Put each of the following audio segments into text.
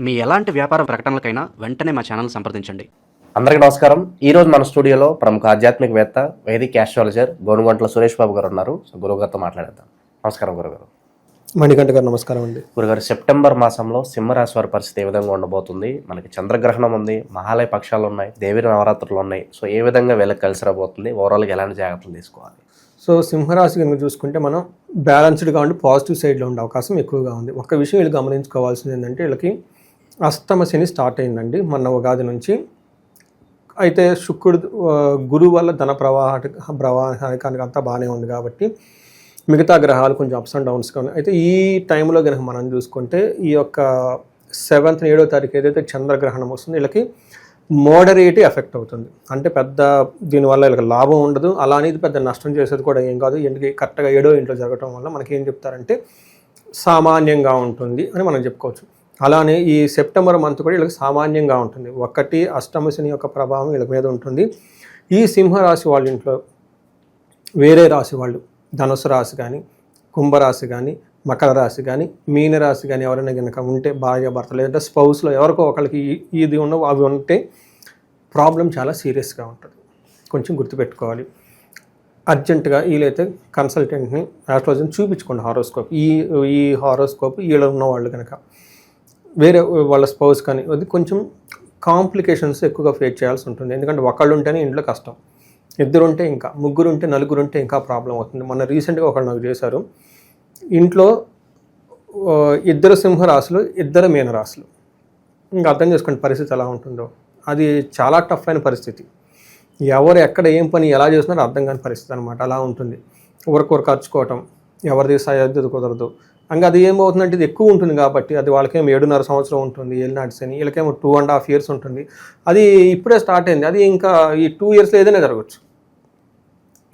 మీ ఎలాంటి వ్యాపార ప్రకటనలకైనా వెంటనే మా ఛానల్ సంప్రదించండి. అందరికీ నమస్కారం. ఈరోజు మన స్టూడియోలో ప్రముఖ ఆధ్యాత్మికవేత్త వైదిక్ ఆస్ట్రాలజర్ గోనుగంట్ల సురేష్ బాబు గారు ఉన్నారు. సో గురుగారితో మాట్లాడేద్దాం. నమస్కారం గురుగారు. మణికంఠ గారు నమస్కారం అండి. గురుగారు, సెప్టెంబర్ మాసంలో సింహరాశి వారి పరిస్థితి ఏ విధంగా ఉండబోతుంది? మనకి చంద్రగ్రహణం ఉంది, మహాలయ పక్షాలు ఉన్నాయి, దేవి నవరాత్రులు ఉన్నాయి. సో ఏ విధంగా వీళ్ళకి కలిసి రాబోతుంది? ఓవరాల్గా ఎలాంటి జాగ్రత్తలు తీసుకోవాలి? సో సింహరాశి కనుక చూసుకుంటే మనం బ్యాలెన్స్డ్గా ఉండి పాజిటివ్ సైడ్లో ఉండే అవకాశం ఎక్కువగా ఉంది. ఒక విషయం వీళ్ళు గమనించుకోవాల్సింది ఏంటంటే, వీళ్ళకి అష్టమ శని స్టార్ట్ అయిందండి మొన్న ఉగాది నుంచి. అయితే శుక్రుడు గురువు వల్ల ధన ప్రవాహానికి అంతా బాగానే ఉంది కాబట్టి మిగతా గ్రహాలు కొంచెం అప్స్ అండ్ డౌన్స్గా ఉన్నాయి. అయితే ఈ టైంలో కనుక మనం చూసుకుంటే ఈ యొక్క 7th 7వ తారీఖు ఏదైతే చంద్రగ్రహణం వస్తుందో వీళ్ళకి మోడరేట్ ఎఫెక్ట్ అవుతుంది. అంటే పెద్ద దీనివల్ల వీళ్ళకి లాభం ఉండదు, అలా అనేది పెద్ద నష్టం చేసేది కూడా ఏం కాదు. ఎందుకు కరెక్ట్గా 7వ ఇంట్లో జరగడం వల్ల మనకి ఏం చెప్తారంటే సామాన్యంగా ఉంటుంది అని మనం చెప్పుకోవచ్చు. అలానే ఈ సెప్టెంబర్ మంత్ కూడా వీళ్ళకి సామాన్యంగా ఉంటుంది. ఒకటి అష్టమ శని యొక్క ప్రభావం వీళ్ళ మీద ఉంటుంది. ఈ సింహరాశి వాళ్ళ ఇంట్లో వేరే రాశి వాళ్ళు ధనుసు రాశి కానీ, కుంభరాశి కానీ, మకర రాశి కానీ, మీన రాశి కానీ ఎవరైనా కనుక ఉంటే భార్య భర్త లేదంటే స్పౌస్లో ఎవరికో ఒకరికి ఇది ఉన్న అవి ఉంటే ప్రాబ్లం చాలా సీరియస్గా ఉంటుంది. కొంచెం గుర్తుపెట్టుకోవాలి. అర్జెంటుగా వీళ్ళైతే కన్సల్టెంట్ని ఆస్ట్రాలజీని చూపించుకోండి. హారోస్కోప్ ఈ హారోస్కోప్ వీళ్ళు ఉన్న వాళ్ళు కనుక వేరే వాళ్ళ స్పౌస్ కానీ అది కొంచెం కాంప్లికేషన్స్ ఎక్కువగా ఫేస్ చేయాల్సి ఉంటుంది. ఎందుకంటే ఒకళ్ళు ఉంటేనే ఇంట్లో కష్టం, ఇద్దరు ఉంటే ఇంకా, ముగ్గురు ఉంటే నలుగురు ఉంటే ఇంకా ప్రాబ్లం అవుతుంది. మొన్న రీసెంట్గా ఒకళ్ళు నాకు చేశారు. ఇంట్లో 2 సింహరాశులు 2 మీనరాశులు. ఇంకా అర్థం చేసుకోండి పరిస్థితి ఎలా ఉంటుందో. అది చాలా టఫ్ అయిన పరిస్థితి. ఎవరు ఎక్కడ ఏం పని ఎలా చేస్తున్నారో అర్థం కాని పరిస్థితి అనమాట. అలా ఉంటుంది. ఒకరికొకరు ఖర్చుకోవటం, ఎవరిది సరిహద్దు కుదరదు. ఇంకా అది ఏమవుతుందంటే ఇది ఎక్కువ ఉంటుంది కాబట్టి అది వాళ్ళకేమో 7.5 సంవత్సరం ఉంటుంది ఏలినాటి శని, వీళ్ళకేమో 2.5 years ఉంటుంది. అది ఇప్పుడే స్టార్ట్ అయింది. అది ఇంకా ఈ 2 yearsలో ఏదైనా జరగచ్చు.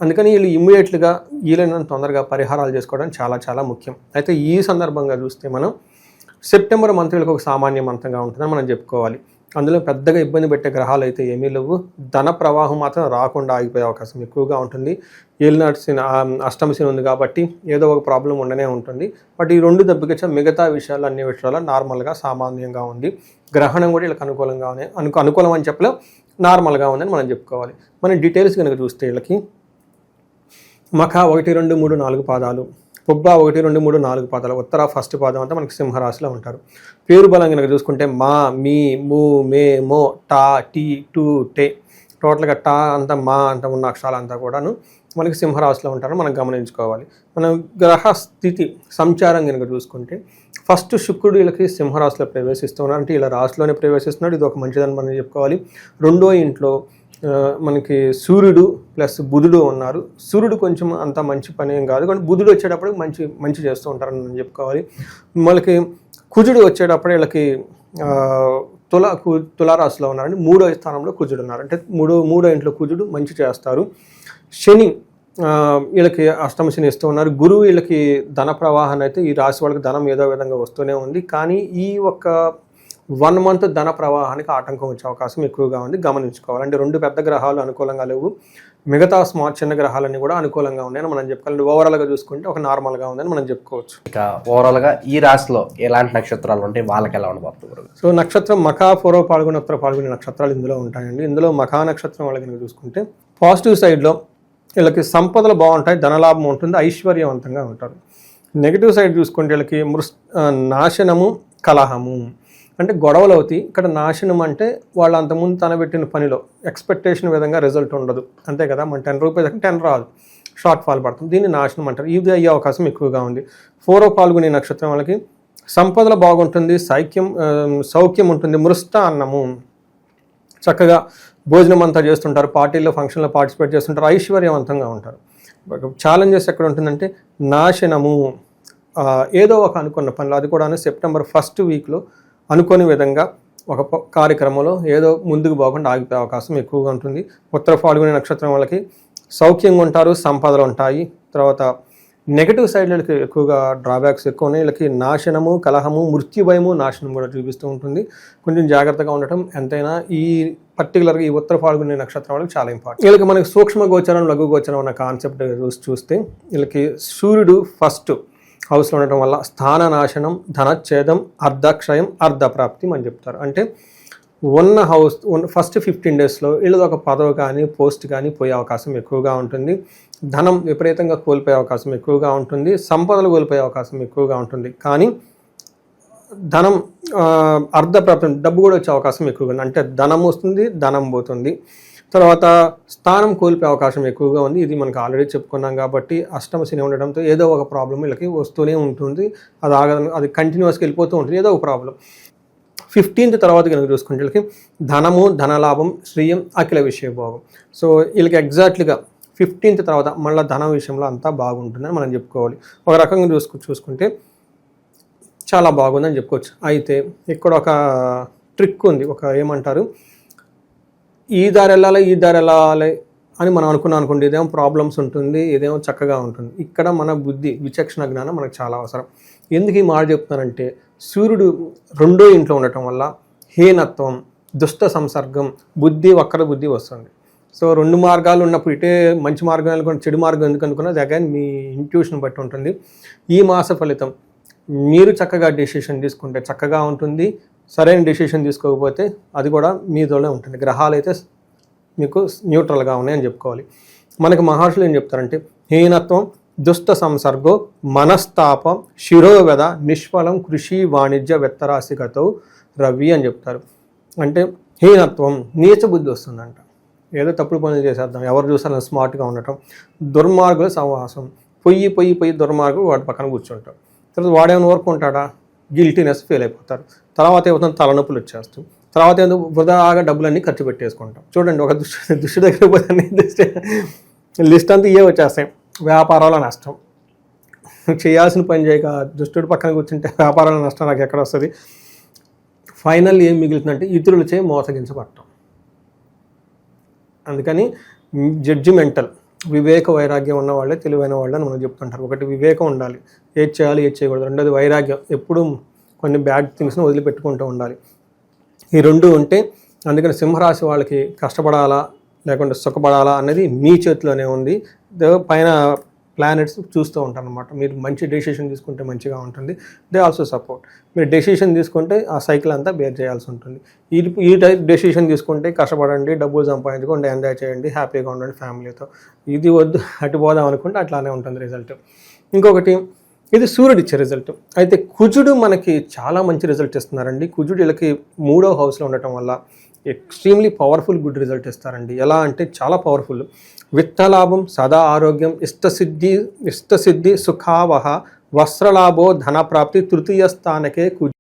అందుకని వీళ్ళు ఇమ్మీడియట్గా వీళ్ళని తొందరగా పరిహారాలు చేసుకోవడం చాలా చాలా ముఖ్యం. అయితే ఈ సందర్భంగా చూస్తే మనం సెప్టెంబర్ మంత్ వీళ్ళకి ఒక సామాన్య మంతంగా ఉంటుందని మనం చెప్పుకోవాలి. అందులో పెద్దగా ఇబ్బంది పెట్టే గ్రహాలు అయితే ఏమీ లేవు. ధన ప్రవాహం మాత్రం రాకుండా ఆగిపోయే అవకాశం ఎక్కువగా ఉంటుంది. ఏలినాటి శని అష్టమ శని ఉంది కాబట్టి ఏదో ఒక ప్రాబ్లం ఉండనే ఉంటుంది. బట్ ఈ 2 దెబ్బకిచ్చా మిగతా విషయాలు అన్ని విషయాలు నార్మల్గా సామాన్యంగా ఉంది. గ్రహణం కూడా వీళ్ళకి అనుకూలంగా ఉంది. అనుకూలం అని చెప్పలేం, నార్మల్గా ఉందని మనం చెప్పుకోవాలి. మనం డీటెయిల్స్ కనుక చూస్తే వీళ్ళకి మఖ 1, 2, 3, 4 పాదాలు, పుబ్బ 1, 2, 3, 4 పాదాలు, ఉత్తర ఫస్ట్ పాదం అంతా మనకి సింహరాశిలో ఉంటారు. పేరు బలం కనుక చూసుకుంటే మా, మీ, ము, మే, మో, టా, టీ, టు, టే, టోటల్గా టా అంతా మా అంతా ఉన్న అక్షరాలంతా కూడాను మనకి సింహరాశిలో ఉంటారని మనం గమనించుకోవాలి. మనం గ్రహ స్థితి సంచారం కనుక చూసుకుంటే ఫస్ట్ శుక్రుడు వీళ్ళకి సింహరాశిలో ప్రవేశిస్తున్నారు. అంటే ఇలా రాశిలోనే ప్రవేశిస్తున్నాడు. ఇది ఒక మంచిదని మనం చెప్పుకోవాలి. 2వ ఇంట్లో మనకి సూర్యుడు ప్లస్ బుధుడు ఉన్నారు. సూర్యుడు కొంచెం అంత మంచి పని ఏం కాదు, కానీ బుధుడు వచ్చేటప్పుడు మంచి చేస్తూ ఉంటారని మనం చెప్పుకోవాలి. మనకి కుజుడు వచ్చేటప్పుడు వీళ్ళకి తులారాశిలో ఉన్నారండి. 3వ స్థానంలో కుజుడు ఉన్నారు. అంటే మూడో ఇంట్లో కుజుడు మంచి చేస్తారు. శని వీళ్ళకి అష్టమ శని ఇస్తూ ఉన్నారు. గురువు వీళ్ళకి ధన ప్రవాహాన్ని అయితే ఈ రాశి వాళ్ళకి ధనం ఏదో విధంగా వస్తూనే ఉంది. కానీ ఈ ఒక్క 1 month ధన ప్రవాహానికి ఆటంకం వచ్చే అవకాశం ఎక్కువగా ఉంది. గమనించుకోవాలి. అంటే 2 పెద్ద గ్రహాలు అనుకూలంగా లేవు, మిగతా చిన్న గ్రహాలన్నీ కూడా అనుకూలంగా ఉన్నాయని మనం చెప్పుకోవాలి. ఓవరాల్గా చూసుకుంటే ఒక నార్మల్గా ఉందని మనం చెప్పుకోవచ్చు. ఇక ఓవరాల్గా ఈ రాశిలో ఎలాంటి నక్షత్రాలు ఉంటాయి, వాళ్ళకి ఎలా ఉండబోతుంది? సో నక్షత్రం మఖ, పూర్వ పాల్గొని, ఉత్తర పాల్గొని నక్షత్రాలు ఇందులో ఉంటాయండి. ఇందులో మఖా నక్షత్రం వాళ్ళకి కనుక చూసుకుంటే పాజిటివ్ సైడ్లో వీళ్ళకి సంపదలు బాగుంటాయి, ధనలాభం ఉంటుంది, ఐశ్వర్యవంతంగా ఉంటారు. నెగిటివ్ సైడ్ చూసుకుంటే వీళ్ళకి నాశనము, కలహము, అంటే గొడవలు అవుతాయి. ఇక్కడ నాశనం అంటే వాళ్ళు అంతకుముందు తనబెట్టిన పనిలో ఎక్స్పెక్టేషన్ విధంగా రిజల్ట్ ఉండదు. అంతే కదా, మన 10 రూపీస్ 10 రాదు, షార్ట్ ఫాల్ పడుతుంది. దీన్ని నాశనం అంటారు. ఇది అయ్యే అవకాశం ఎక్కువగా ఉంది. 4వ పాల్గొనే నక్షత్రం వాళ్ళకి సంపదలు బాగుంటుంది, సౌఖ్యం ఉంటుంది, మృష్ట అన్నము, చక్కగా భోజనం అంతా చేస్తుంటారు, పార్టీల్లో ఫంక్షన్లో పార్టిసిపేట్ చేస్తుంటారు, ఐశ్వర్యవంతంగా ఉంటారు. ఛాలెంజెస్ ఎక్కడ ఉంటుందంటే నాశనము, ఏదో ఒక అనుకున్న పనులు, అది కూడా సెప్టెంబర్ 1st weekలో అనుకోని విధంగా ఒక కార్యక్రమంలో ఏదో ముందుకు పోకుండా ఆగిపోయే అవకాశం ఎక్కువగా ఉంటుంది. ఉత్తర పాల్గొనే నక్షత్రం వాళ్ళకి సౌఖ్యంగా ఉంటారు, సంపదలు ఉంటాయి. తర్వాత నెగిటివ్ సైడ్లో ఎక్కువగా డ్రాబ్యాక్స్ ఎక్కువ ఉన్నాయి. వీళ్ళకి నాశనము, కలహము, మృత్యుభయము, నాశనం కూడా చూపిస్తూ ఉంటుంది. కొంచెం జాగ్రత్తగా ఉండటం ఎంతైనా ఈ పర్టికులర్గా ఈ ఉత్తర పాల్గొనే నక్షత్రం వాళ్ళకి చాలా ఇంపార్టెంట్. వీళ్ళకి మనకి సూక్ష్మ గోచరం, లఘు గోచరం అన్న కాన్సెప్ట్ చూస్తే వీళ్ళకి సూర్యుడు ఫస్ట్ హౌస్లో ఉండటం వల్ల స్థాననాశనం, ధనచ్ఛేదం, అర్ధక్షయం, అర్ధప్రాప్తి అని చెప్తారు. అంటే ఉన్న హౌస్ ఫస్ట్ 15 డేస్లో వీళ్ళది ఒక పదవి కానీ పోస్ట్ కానీ పోయే అవకాశం ఎక్కువగా ఉంటుంది. ధనం విపరీతంగా కోల్పోయే అవకాశం ఎక్కువగా ఉంటుంది. సంపదలు కోల్పోయే అవకాశం ఎక్కువగా ఉంటుంది. కానీ ధనం అర్ధప్రాప్తి, డబ్బు కూడా వచ్చే అవకాశం ఎక్కువగా ఉంది. అంటే ధనం వస్తుంది, ధనం పోతుంది. తర్వాత స్థానం కోల్పోయే అవకాశం ఎక్కువగా ఉంది. ఇది మనకు ఆల్రెడీ చెప్పుకున్నాం కాబట్టి అష్టమ శని ఉండడంతో ఏదో ఒక ప్రాబ్లం వీళ్ళకి వస్తూనే ఉంటుంది. అది అది కంటిన్యూస్గా వెళ్ళిపోతూ ఉంటుంది, ఏదో ఒక ప్రాబ్లం. 15th తర్వాత కనుక చూసుకుంటే వీళ్ళకి ధనము, ధనలాభం, శ్రేయం, అఖిల విషయభోగం. సో వీళ్ళకి ఎగ్జాక్ట్లీగా 15th తర్వాత మళ్ళీ ధనం విషయంలో అంతా బాగుంటుందని మనం చెప్పుకోవాలి. ఒక రకంగా చూసుకుంటే చాలా బాగుందని చెప్పుకోవచ్చు. అయితే ఇక్కడ ఒక ట్రిక్ ఉంది. ఒక ఏమంటారు, ఈ దారి వెళ్ళాలి అని మనం అనుకోండి, ఇదేమో ప్రాబ్లమ్స్ ఉంటుంది, ఇదేమో చక్కగా ఉంటుంది. ఇక్కడ మన బుద్ధి, విచక్షణ జ్ఞానం మనకు చాలా అవసరం. ఎందుకు ఈ మాట చెప్తున్నానంటే సూర్యుడు 2వ ఇంట్లో ఉండటం వల్ల హీనత్వం, దుష్ట సంసర్గం, వక్ర బుద్ధి వస్తుంది. సో 2 మార్గాలు ఉన్నప్పుడు ఇటే మంచి మార్గం అనుకుని చెడు మార్గం ఎందుకు అనుకున్నది అగైన్ మీ ఇంట్యూషన్ బట్టి ఉంటుంది. ఈ మాస ఫలితం మీరు చక్కగా డెసిషన్ తీసుకుంటే చక్కగా ఉంటుంది. సరైన డెసిషన్ తీసుకోకపోతే అది కూడా మీతోనే ఉంటుంది. గ్రహాలు అయితే మీకు న్యూట్రల్గా ఉన్నాయని చెప్పుకోవాలి. మనకి మహర్షులు ఏం చెప్తారంటే హీనత్వం, దుష్ట సంసర్గో, మనస్తాపం, శిరోవ్యధ, నిష్ఫలం, కృషి, వాణిజ్య, వెత్తరాశిగతో రవి అని చెప్తారు. అంటే హీనత్వం, నీచ బుద్ధి వస్తుందంట. ఏదో తప్పుడు పనులు చేసేద్దాం, ఎవరు చూసారని స్మార్ట్గా ఉండటం. దుర్మార్గుల సహవాసం, పొయ్యి దుర్మార్గులు వాటి పక్కన కూర్చుంటారు. తర్వాత వాడేమైనా ఊరుకుంటాడా, గిల్టీనెస్ ఫీల్ అయిపోతారు. తర్వాత ఏమవుతుంది, తలనొప్పులు వచ్చేస్తాం. తర్వాత ఏదో వృధాగా డబ్బులన్నీ ఖర్చు పెట్టేసుకుంటాం. చూడండి, ఒక దుష్టి దగ్గర పోతే లిస్ట్ అంతా ఇవే వచ్చేస్తాయి. వ్యాపారాల నష్టం, చేయాల్సిన పని చేయక దుష్టుడి పక్కన కూర్చుంటే వ్యాపారాల నష్టం నాకు ఎక్కడ వస్తుంది. ఫైనల్ ఏం మిగులుతుందంటే ఇతరులచే మోసగించబడటం. అందుకని జడ్జిమెంటల్, వివేక వైరాగ్యం ఉన్న వాళ్ళే తెలివైన వాళ్ళు అని మనం చెప్తుంటారు. ఒకటి వివేకం ఉండాలి, ఏది చేయాలి ఏది చేయకూడదు. రెండోది వైరాగ్యం, ఎప్పుడు కొన్ని బ్యాడ్ థింగ్స్ని వదిలిపెట్టుకుంటూ ఉండాలి. ఈ 2 ఉంటే, అందుకని సింహరాశి వాళ్ళకి కష్టపడాలా లేకుంటే సుఖపడాలా అనేది మీ చేతిలోనే ఉంది. పైన ప్లానెట్స్ చూస్తూ ఉంటారు అనమాట. మీరు మంచి డెసిషన్ తీసుకుంటే మంచిగా ఉంటుంది. They also support. మీరు డెసిషన్ తీసుకుంటే ఆ సైకిల్ అంతా బేర్ చేయాల్సి ఉంటుంది. ఈ టైప్ డెసిషన్ తీసుకుంటే కష్టపడండి, డబ్బులు సంపాదించుకోండి, ఎంజాయ్ చేయండి, హ్యాపీగా ఉండండి ఫ్యామిలీతో. ఇది వద్దు, అటు పోదాం అనుకుంటే అట్లానే ఉంటుంది రిజల్ట్. ఇంకొకటి, ఇది సూర్యుడు ఇచ్చే రిజల్ట్. అయితే కుజుడు మనకి చాలా మంచి రిజల్ట్ ఇస్తున్నారండి. కుజుడు వీళ్ళకి 3వ హౌస్లో ఉండటం వల్ల ఎక్స్ట్రీమ్లీ పవర్ఫుల్ గుడ్ రిజల్ట్ ఇస్తారండి. ఎలా అంటే చాలా పవర్ఫుల్. విత్తలాభం, సదా ఆరోగ్యం, ఇష్టసిద్ధి, సుఖావహ, వస్త్రలాభో, ధనప్రాప్తి, తృతీయ స్థానకే కుజ